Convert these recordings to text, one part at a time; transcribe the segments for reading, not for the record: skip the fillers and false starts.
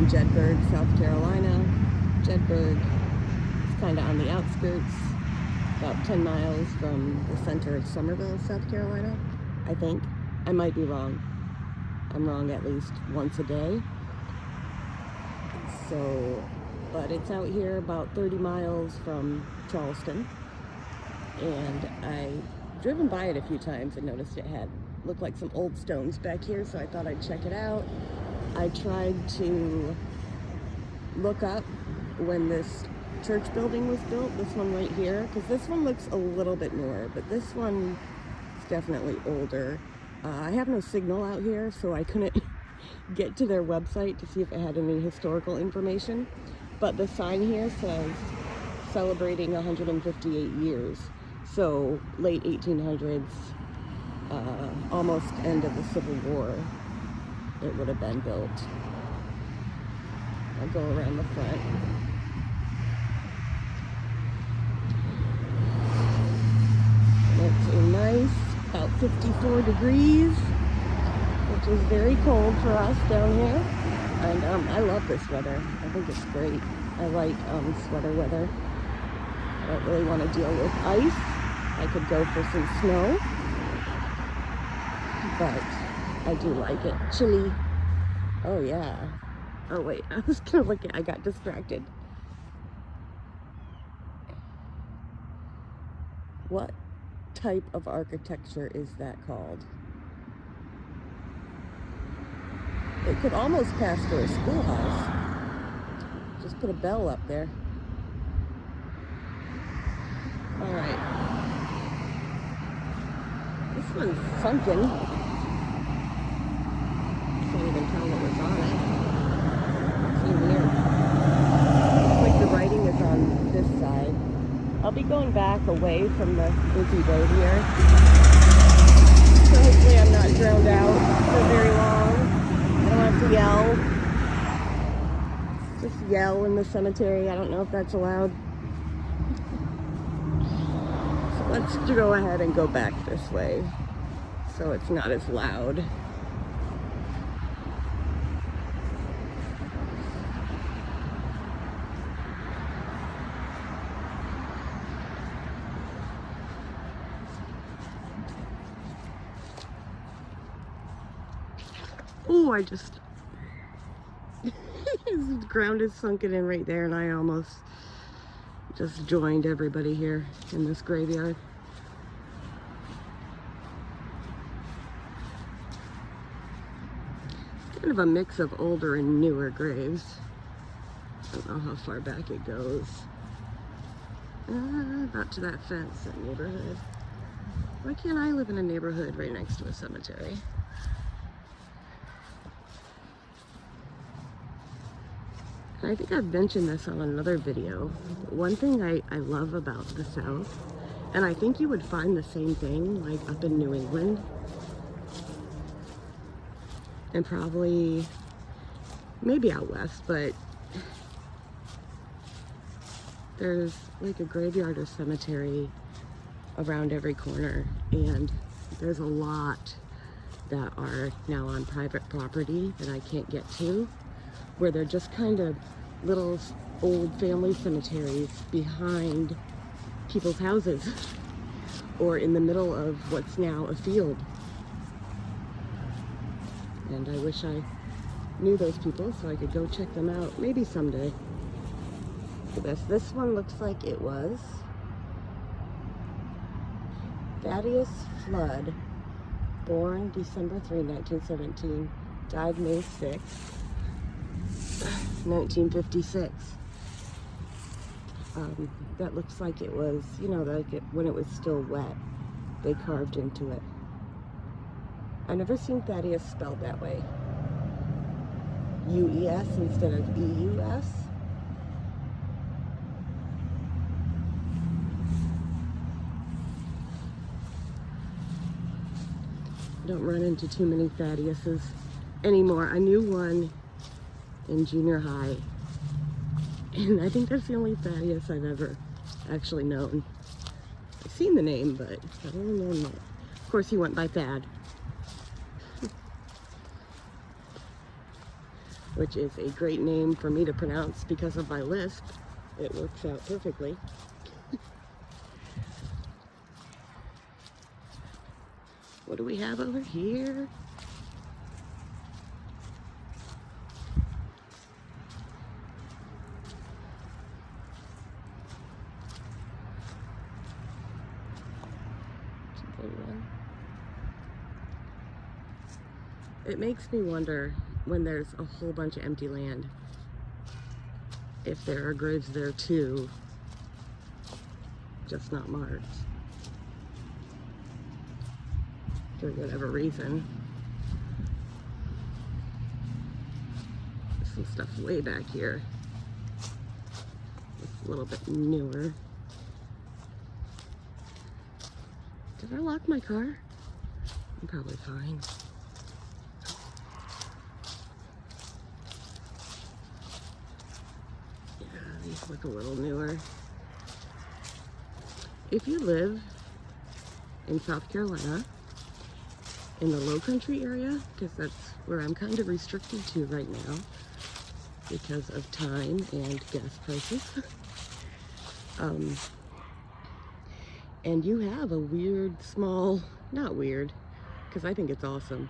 in Jedburg, South Carolina. Jedburg is kind of on the outskirts, about 10 miles from the center of Somerville, South Carolina, I think. I might be wrong. I'm wrong at least once a day. So, but it's out here about 30 miles from Charleston. And I've driven by it a few times and noticed it had looked like some old stones back here, so I thought I'd check it out. I tried to look up when this church building was built, this one right here, because this one looks a little bit newer, but this one is definitely older. I have no signal out here, so I couldn't get to their website to see if it had any historical information, but the sign here says celebrating 158 years, so late 1800s, almost end of the Civil War, it would have been built. I'll go around the front. It's a nice, about 54 degrees, which is very cold for us down here. And I love this weather. I think it's great. I like sweater weather. I don't really want to deal with ice. I could go for some snow, but I do like it. Chilly. Oh yeah. Oh wait, I was gonna look at, I got distracted. What type of architecture is that called? It could almost pass for a schoolhouse. Just put a bell up there. All right. This one's sunken. Can't even tell what was on it. It's weird. Looks like the writing is on this side. I'll be going back away from the busy road here. So hopefully I'm not drowned out for very long. I don't have to yell. Just yell in the cemetery. I don't know if that's allowed. So let's go ahead and go back this way so it's not as loud. Oh, I just, the ground is sunken in right there, and I almost just joined everybody here in this graveyard. It's kind of a mix of older and newer graves. I don't know how far back it goes. About to that fence, that neighborhood. Why can't I live in a neighborhood right next to a cemetery? I think I've mentioned this on another video. One thing I love about the South, and I think you would find the same thing like up in New England, and probably maybe out west, but there's like a graveyard or cemetery around every corner, and there's a lot that are now on private property that I can't get to, where they're just kind of little old family cemeteries behind people's houses or in the middle of what's now a field. And I wish I knew those people so I could go check them out maybe someday. This one looks like it was Thaddeus Flood, born December 3, 1917, died May 6, 1956. That looks like it was, you know, like when it was still wet, they carved into it. I've never seen Thaddeus spelled that way. U-E-S instead of E-U-S. I don't run into too many Thaddeus's anymore. I knew one in junior high, and I think that's the only Thaddeus I've ever actually known. I've seen the name, but I don't know him. Of course, he went by Thad. which is a great name for me to pronounce because of my lisp. It works out perfectly. What do we have over here? It makes me wonder, when there's a whole bunch of empty land, if there are graves there too, just not marked for whatever reason. There's some stuff way back here. It's a little bit newer. Did I lock my car? I'm probably fine. These look a little newer. If you live in South Carolina, in the low country area, because that's where I'm kind of restricted to right now because of time and gas prices, and you have a weird, small, not weird, because I think it's awesome.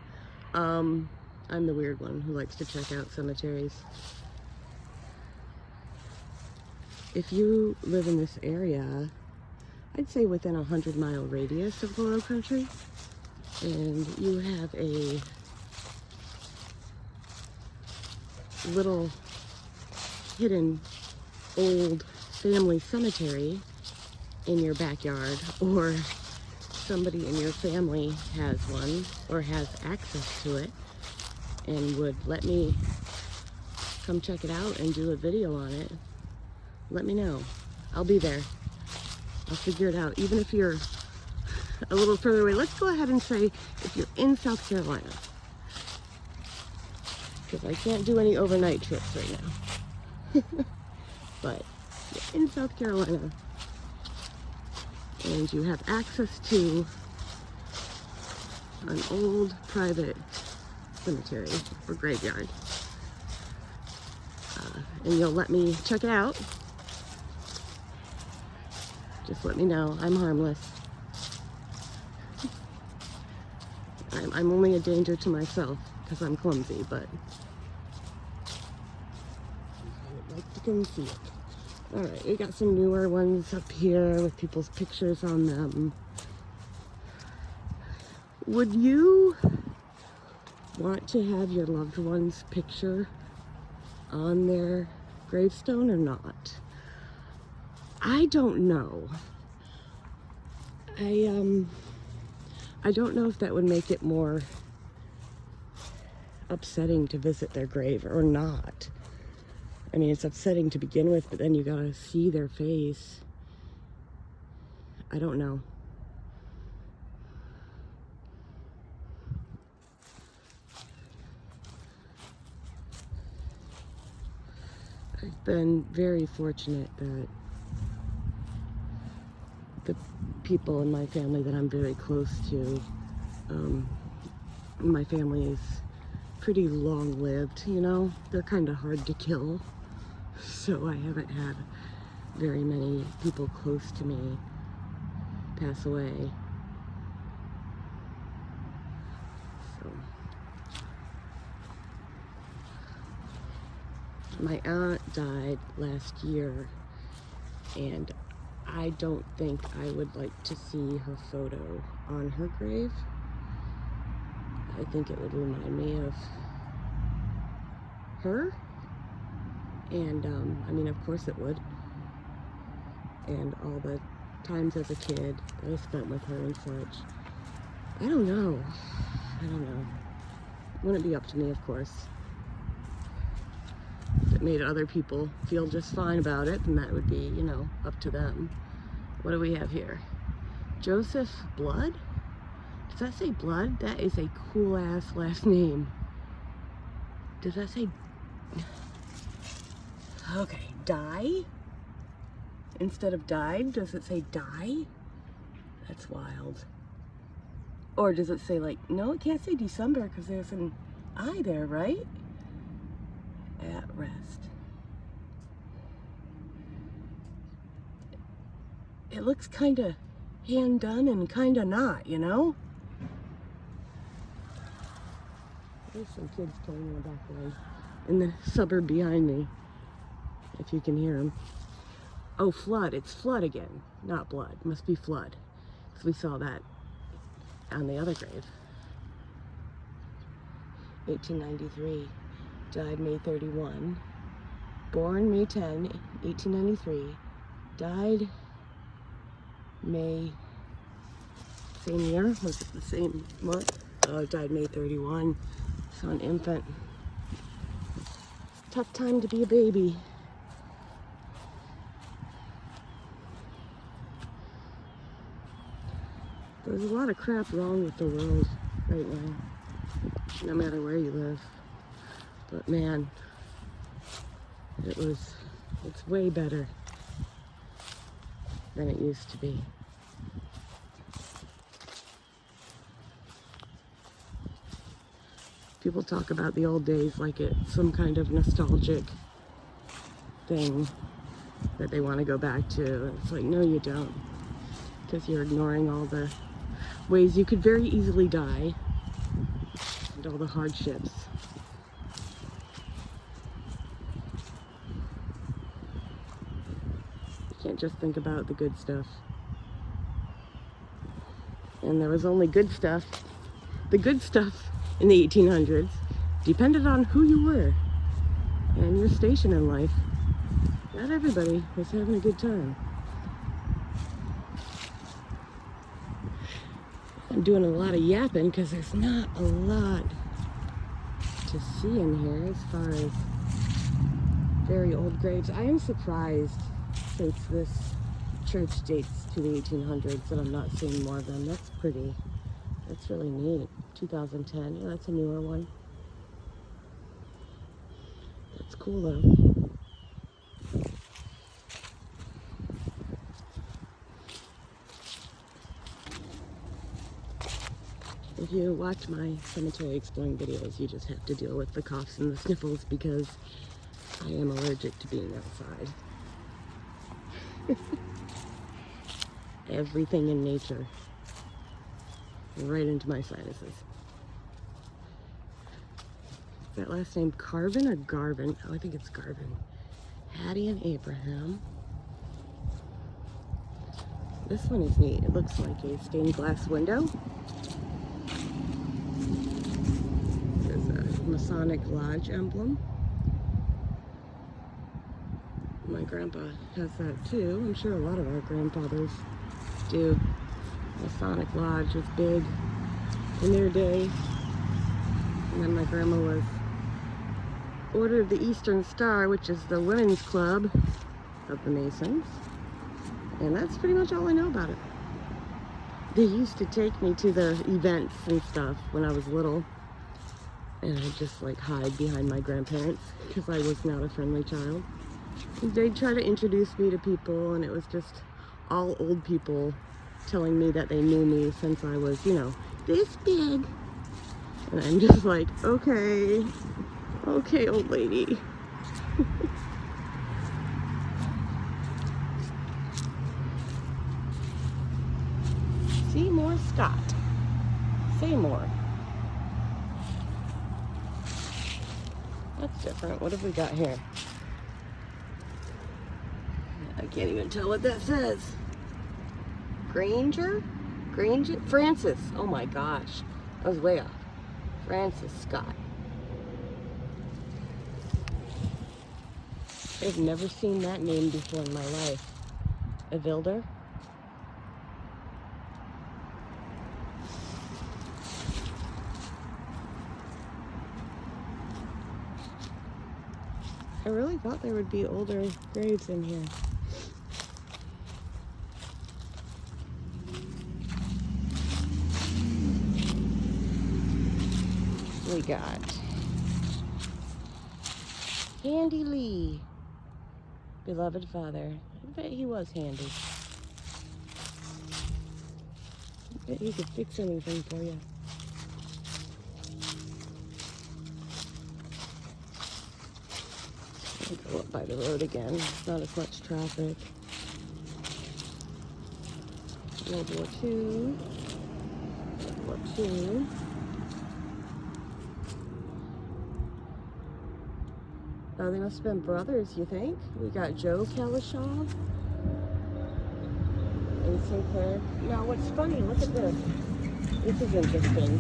I'm the weird one who likes to check out cemeteries. If you live in this area, I'd say within a 100-mile radius of the low country, and you have a little hidden old family cemetery in your backyard, or somebody in your family has one or has access to it and would let me come check it out and do a video on it, let me know. I'll be there. I'll figure it out. Even if you're a little further away, let's go ahead and say if you're in South Carolina, because I can't do any overnight trips right now. But you're in South Carolina and you have access to an old private cemetery or graveyard, and you'll let me check it out, just let me know. I'm harmless. I'm only a danger to myself because I'm clumsy, but I would like to come see it. Alright, we got some newer ones up here with people's pictures on them. Would you want to have your loved one's picture on their gravestone or not? I don't know. I don't know if that would make it more upsetting to visit their grave or not. I mean, it's upsetting to begin with, but then you gotta see their face. I don't know. I've been very fortunate that the people in my family that I'm very close to, my family is pretty long-lived, you know? They're kind of hard to kill. So I haven't had very many people close to me pass away. So my aunt died last year, and I don't think I would like to see her photo on her grave. I think it would remind me of her. And, I mean, of course it would. And all the times as a kid that I spent with her and such. I don't know. I don't know. It wouldn't be up to me, of course. If it made other people feel just fine about it, then that would be, you know, up to them. What do we have here? Joseph Blood? Does that say Blood? That is a cool-ass last name. Does that say... Okay, Die? Instead of died, does it say die? That's wild. Or does it say, like, no, it can't say December because there's an I there, right? at rest. It looks kind of hand done and kind of not, you know? There's some kids playing in the background in the suburb behind me, if you can hear them. Oh, flood. It's flood again, not blood. Must be flood. Because we saw that on the other grave. 1893. Died May 31. Born May 10, 1893. Died May, same year? Was it the same month? Oh, died May 31. So an infant. It's a tough time to be a baby. There's a lot of crap wrong with the world right now, no matter where you live. But man, it's way better than it used to be. People talk about the old days like it's some kind of nostalgic thing that they want to go back to. It's like, no, you don't. Because you're ignoring all the ways you could very easily die and all the hardships. You can't just think about the good stuff. And there was only good stuff. The good stuff in the 1800s depended on who you were and your station in life. Not everybody was having a good time. I'm doing a lot of yapping because there's not a lot to see in here as far as very old graves. I am surprised, since this church dates to the 1800s, that I'm not seeing more of them. That's pretty. That's really neat. 2010. Yeah, that's a newer one. That's cool though. If you watch my cemetery exploring videos, you just have to deal with the coughs and the sniffles because I am allergic to being outside. Everything in nature. Right into my sinuses. Is that last name Carvin or Garvin? Oh, I think it's Garvin. Hattie and Abraham. This one is neat. It looks like a stained glass window. There's a Masonic Lodge emblem. My grandpa has that too. I'm sure a lot of our grandfathers do. Masonic Lodge was big in their day. And then my grandma was Order of the Eastern Star, which is the women's club of the Masons. And that's pretty much all I know about it. They used to take me to the events and stuff when I was little. And I'd just like hide behind my grandparents because I was not a friendly child. And they'd try to introduce me to people, and it was just all old people telling me that they knew me since I was, you know, this big. And I'm just like, okay, old lady. Seymour Scott. Seymour. That's different. What have we got here? I can't even tell what that says. Granger? Francis. Oh my gosh. I was way off. Francis Scott. I've never seen that name before in my life. Evilder? I really thought there would be older graves in here. We got Handy Lee, beloved father. I bet he was handy. I bet he could fix anything for you. Go up by the road again. Not as much traffic. World War II. World War II. Oh, they must have been brothers, you think? We got Joe Kalashaw and Sinclair. Now, what's funny, look at this. This is interesting.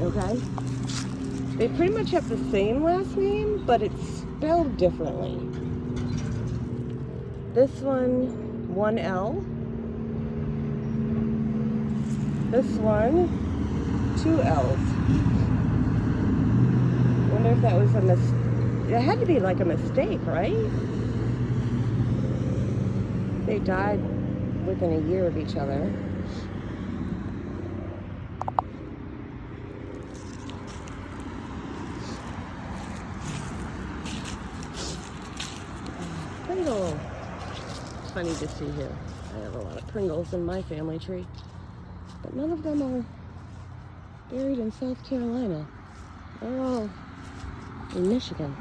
Okay? They pretty much have the same last name, but it's spelled differently. This one L. This one, 2 L's. Wonder if that was a mistake. It had to be like a mistake, right? They died within a year of each other. Pringle. It's funny to see here. I have a lot of Pringles in my family tree, but none of them are buried in South Carolina. They're all in Michigan.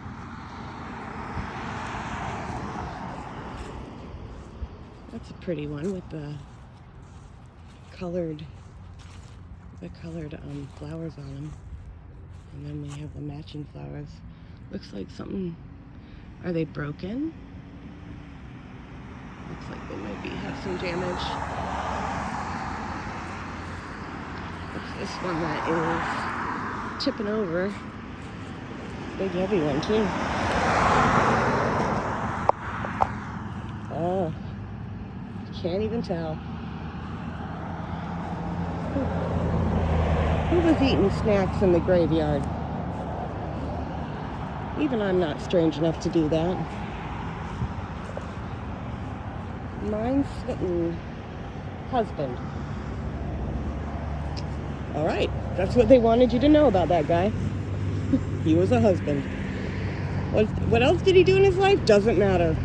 That's a pretty one with the colored flowers on them. And then we have the matching flowers. Looks like something, are they broken? Looks like they might have some damage. What's this one that is tipping over? Big heavy one too. Oh. Can't even tell. Who was eating snacks in the graveyard? Even I'm not strange enough to do that. Mine-smitten husband. All right, that's what they wanted you to know about that guy. He was a husband. What else did he do in his life? Doesn't matter.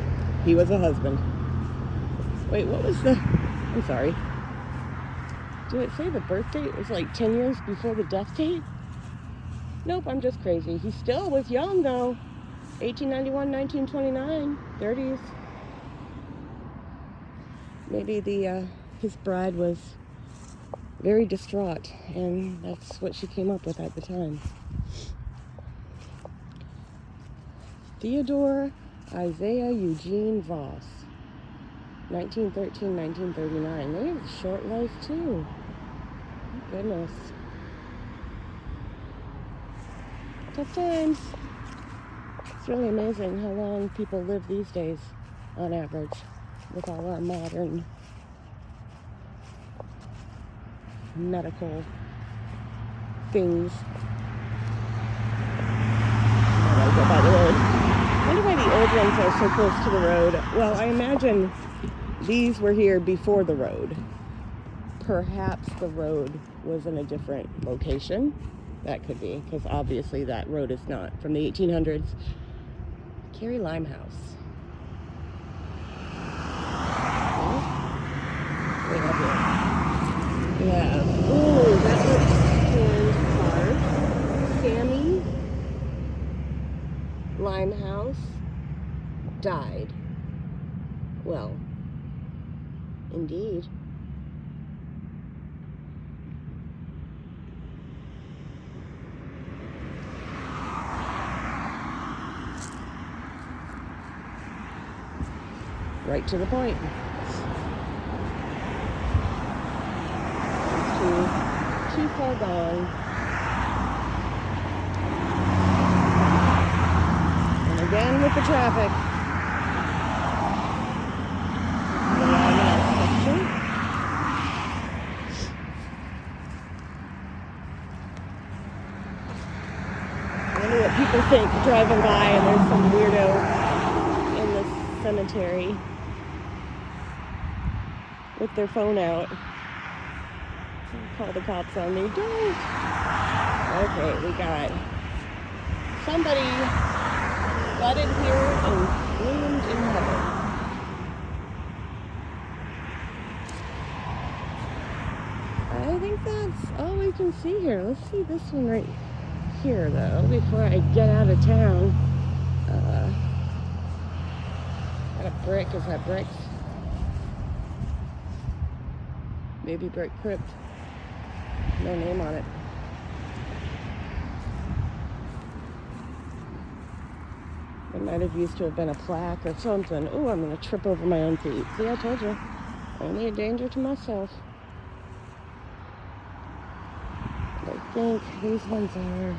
He was a husband. Wait, what was I'm sorry. Did it say the birth date was like 10 years before the death date? Nope, I'm just crazy. He still was young though. 1891, 1929, 30s. Maybe his bride was very distraught, and that's what she came up with at the time. Theodore Isaiah Eugene Voss. 1913, 1939. They had a short life too. My goodness. Tough times. It's really amazing how long people live these days on average with all our modern medical things. I go by the road. I wonder why the old ones are so close to the road. Well, I imagine these were here before the road. Perhaps the road was in a different location. That could be, because obviously that road is not from the 1800s. Carrie Limehouse. Way up here. Yeah. Ooh, that looks hand carved. Sammy Limehouse died. Well, indeed. Right to the point. Too far gone. And again with the traffic. The Limehouse section. I wonder what people think driving by and there's some weirdo in the cemetery with their phone out. Call the cops on me. Don't. Okay, we got somebody got in here and bloomed in heaven. I think that's all we can see here. Let's see this one right here, though, before I get out of town. a brick. Is that bricks? Maybe brick crypt. No name on it. It might have used to have been a plaque or something. Oh, I'm going to trip over my own feet. See, I told you. Only a danger to myself. I think these ones are...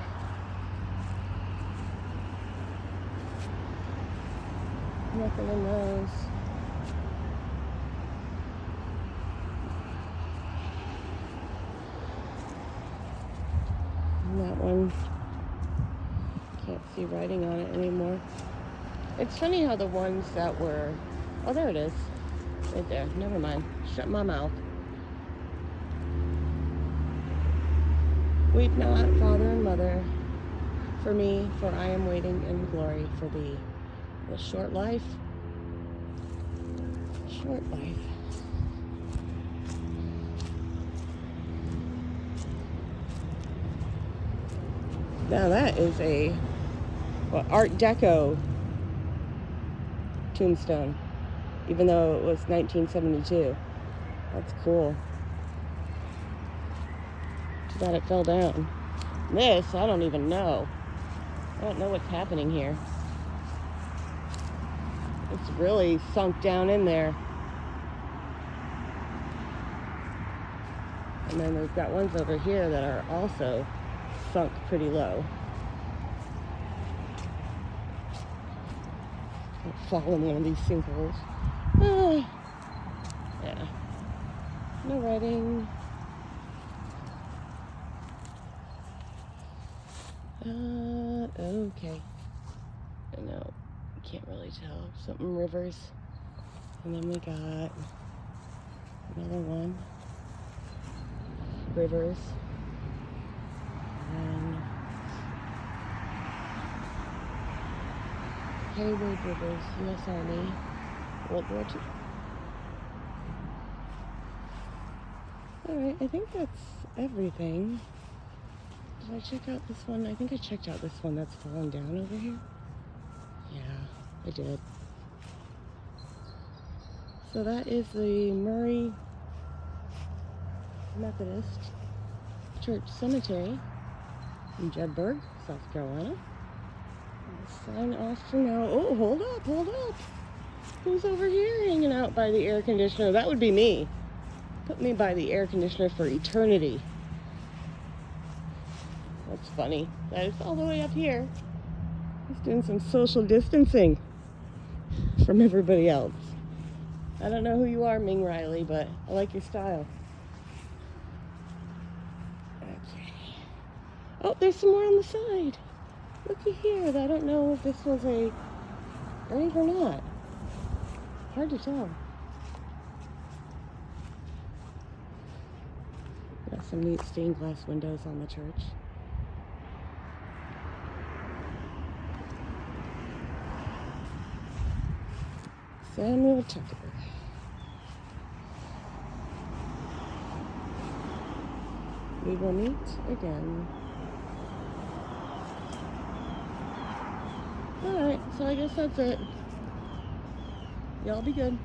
Nothing in those. And that one, can't see writing on it anymore. It's funny how the ones that were... Oh, there it is. Right there. Never mind. Shut my mouth. Weep not, father and mother, for me, for I am waiting in glory for thee. The short life. Short life. Now that is a Art Deco tombstone, even though it was 1972. That's cool. Too bad it fell down. This, I don't even know. I don't know what's happening here. It's really sunk down in there. And then we've got ones over here that are also sunk pretty low. I'll fall in one of these sinkholes. Yeah. No writing. Okay. I know. Can't really tell. Something rivers. And then we got another one. Rivers. And Hayward Rivers, U.S. Army, World War II. Alright, I think that's everything. Did I check out this one? I think I checked out this one that's fallen down over here. Yeah, I did. So that is the Murray Methodist Church Cemetery in Jedburg, South Carolina. I'll sign off for now. Oh, hold up. Who's over here hanging out by the air conditioner? That would be me. Put me by the air conditioner for eternity. That's funny. That is all the way up here. He's doing some social distancing from everybody else. I don't know who you are, Ming Riley, but I like your style. Okay. Oh, there's some more on the side. Looky here. I don't know if this was a grave or not. Hard to tell. Got some neat stained glass windows on the church. Samuel Tucker. We will meet again. Alright, so I guess that's it. Y'all be good.